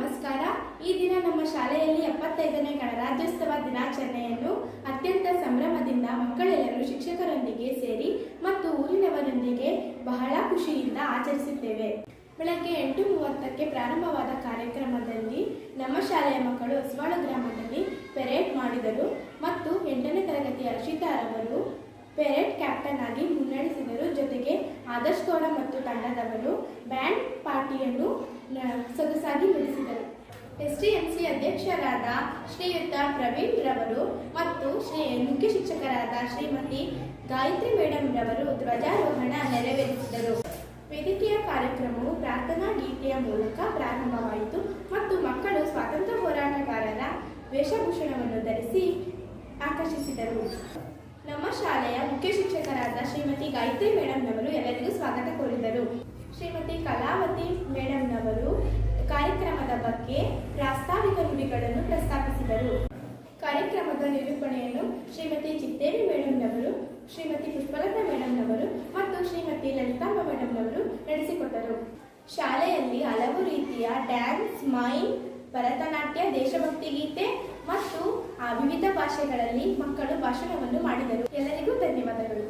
ನಮಸ್ಕಾರ. ಈ ದಿನ ನಮ್ಮ ಶಾಲೆಯಲ್ಲಿ 75ನೇ ಗಣರಾಜ್ಯೋತ್ಸವ ದಿನಾಚರಣೆಯನ್ನು ಅತ್ಯಂತ ಸಂಭ್ರಮದಿಂದ ಮಕ್ಕಳೆಲ್ಲರೂ ಶಿಕ್ಷಕರೊಂದಿಗೆ ಸೇರಿ ಮತ್ತು ಊರಿನವರೊಂದಿಗೆ ಬಹಳ ಖುಷಿಯಿಂದ ಆಚರಿಸುತ್ತೇವೆ. ಬೆಳಗ್ಗೆ 8:30ಕ್ಕೆ ಪ್ರಾರಂಭವಾದ ಕಾರ್ಯಕ್ರಮದಲ್ಲಿ ನಮ್ಮ ಶಾಲೆಯ ಮಕ್ಕಳು ಹೊಸವಾಡ ಗ್ರಾಮದಲ್ಲಿ ಪೆರೇಡ್ ಮಾಡಿದರು ಮತ್ತು 8ನೇ ತರಗತಿಯ ಅರ್ಷಿತಾರವರು ಪೆರೇಡ್ ಕ್ಯಾಪ್ಟನ್ ಆಗಿ ಮುನ್ನಡೆಸಿದರು. ಜೊತೆಗೆ ಆದರ್ಶ್ ಗೌಡ ಮತ್ತು ತಂಡದವರು ಬ್ಯಾಂಡ್ ಪಾರ್ಟಿಯನ್ನು ಸೊಗಸಾಗಿ ನುಡಿಸಿದರು. ಎಸ್ಟಿಎಂಸಿ ಅಧ್ಯಕ್ಷರಾದ ಶ್ರೀಯುತ ಪ್ರವೀಣ್ ರವರು ಮತ್ತು ಮುಖ್ಯ ಶಿಕ್ಷಕರಾದ ಶ್ರೀಮತಿ ಗಾಯತ್ರಿ ಮೇಡಮ್ ರವರು ಧ್ವಜಾರೋಹಣ ನೆರವೇರಿಸಿದರು. ವೇದಿಕೆಯ ಕಾರ್ಯಕ್ರಮವು ಪ್ರಾರ್ಥನಾ ಗೀತೆಯ ಮೂಲಕ ಪ್ರಾರಂಭವಾಯಿತು ಮತ್ತು ಮಕ್ಕಳು ಸ್ವಾತಂತ್ರ್ಯ ಹೋರಾಟಗಾರರ ವೇಷಭೂಷಣವನ್ನು ಧರಿಸಿ ಆಕರ್ಷಿಸಿದರು. ನಮ್ಮ ಶಾಲೆಯ ಮುಖ್ಯ ಶಿಕ್ಷಕರಾದ ಶ್ರೀಮತಿ ಗಾಯತ್ರಿ ಮೇಡಮ್ನವರು ಎಲ್ಲರಿಗೂ ಸ್ವಾಗತ ಕೋರಿದರು. ಶ್ರೀಮತಿ ಕಲಾವತಿ ಮೇಡಮ್ನವರು ಕಾರ್ಯಕ್ರಮದ ಬಗ್ಗೆ ಪ್ರಾಸ್ತಾವಿಕ ನುಡಿಗಳನ್ನು ಪ್ರಸ್ತಾಪಿಸಿದರು. ಕಾರ್ಯಕ್ರಮದ ನಿರೂಪಣೆಯನ್ನು ಶ್ರೀಮತಿ ಚಿತ್ತೇವಿ ಮೇಡಮ್ನವರು, ಶ್ರೀಮತಿ ಪುಷ್ಪಲತಾ ಮೇಡಮ್ನವರು ಮತ್ತು ಶ್ರೀಮತಿ ಲಲಿತಾಂಬ ಮೇಡಮ್ನವರು ನಡೆಸಿಕೊಟ್ಟರು. ಶಾಲೆಯಲ್ಲಿ ಹಲವು ರೀತಿಯ ಡ್ಯಾನ್ಸ್, ಮೈಮ್, ಭರತನಾಟ್ಯ, ದೇಶಭಕ್ತಿ ಗೀತೆ ಮತ್ತು ವಿವಿಧ ಭಾಷೆಗಳಲ್ಲಿ ಮಕ್ಕಳು ಭಾಷಣವನ್ನು ಮಾಡಿದರು. ಎಲ್ಲರಿಗೂ ಧನ್ಯವಾದಗಳು.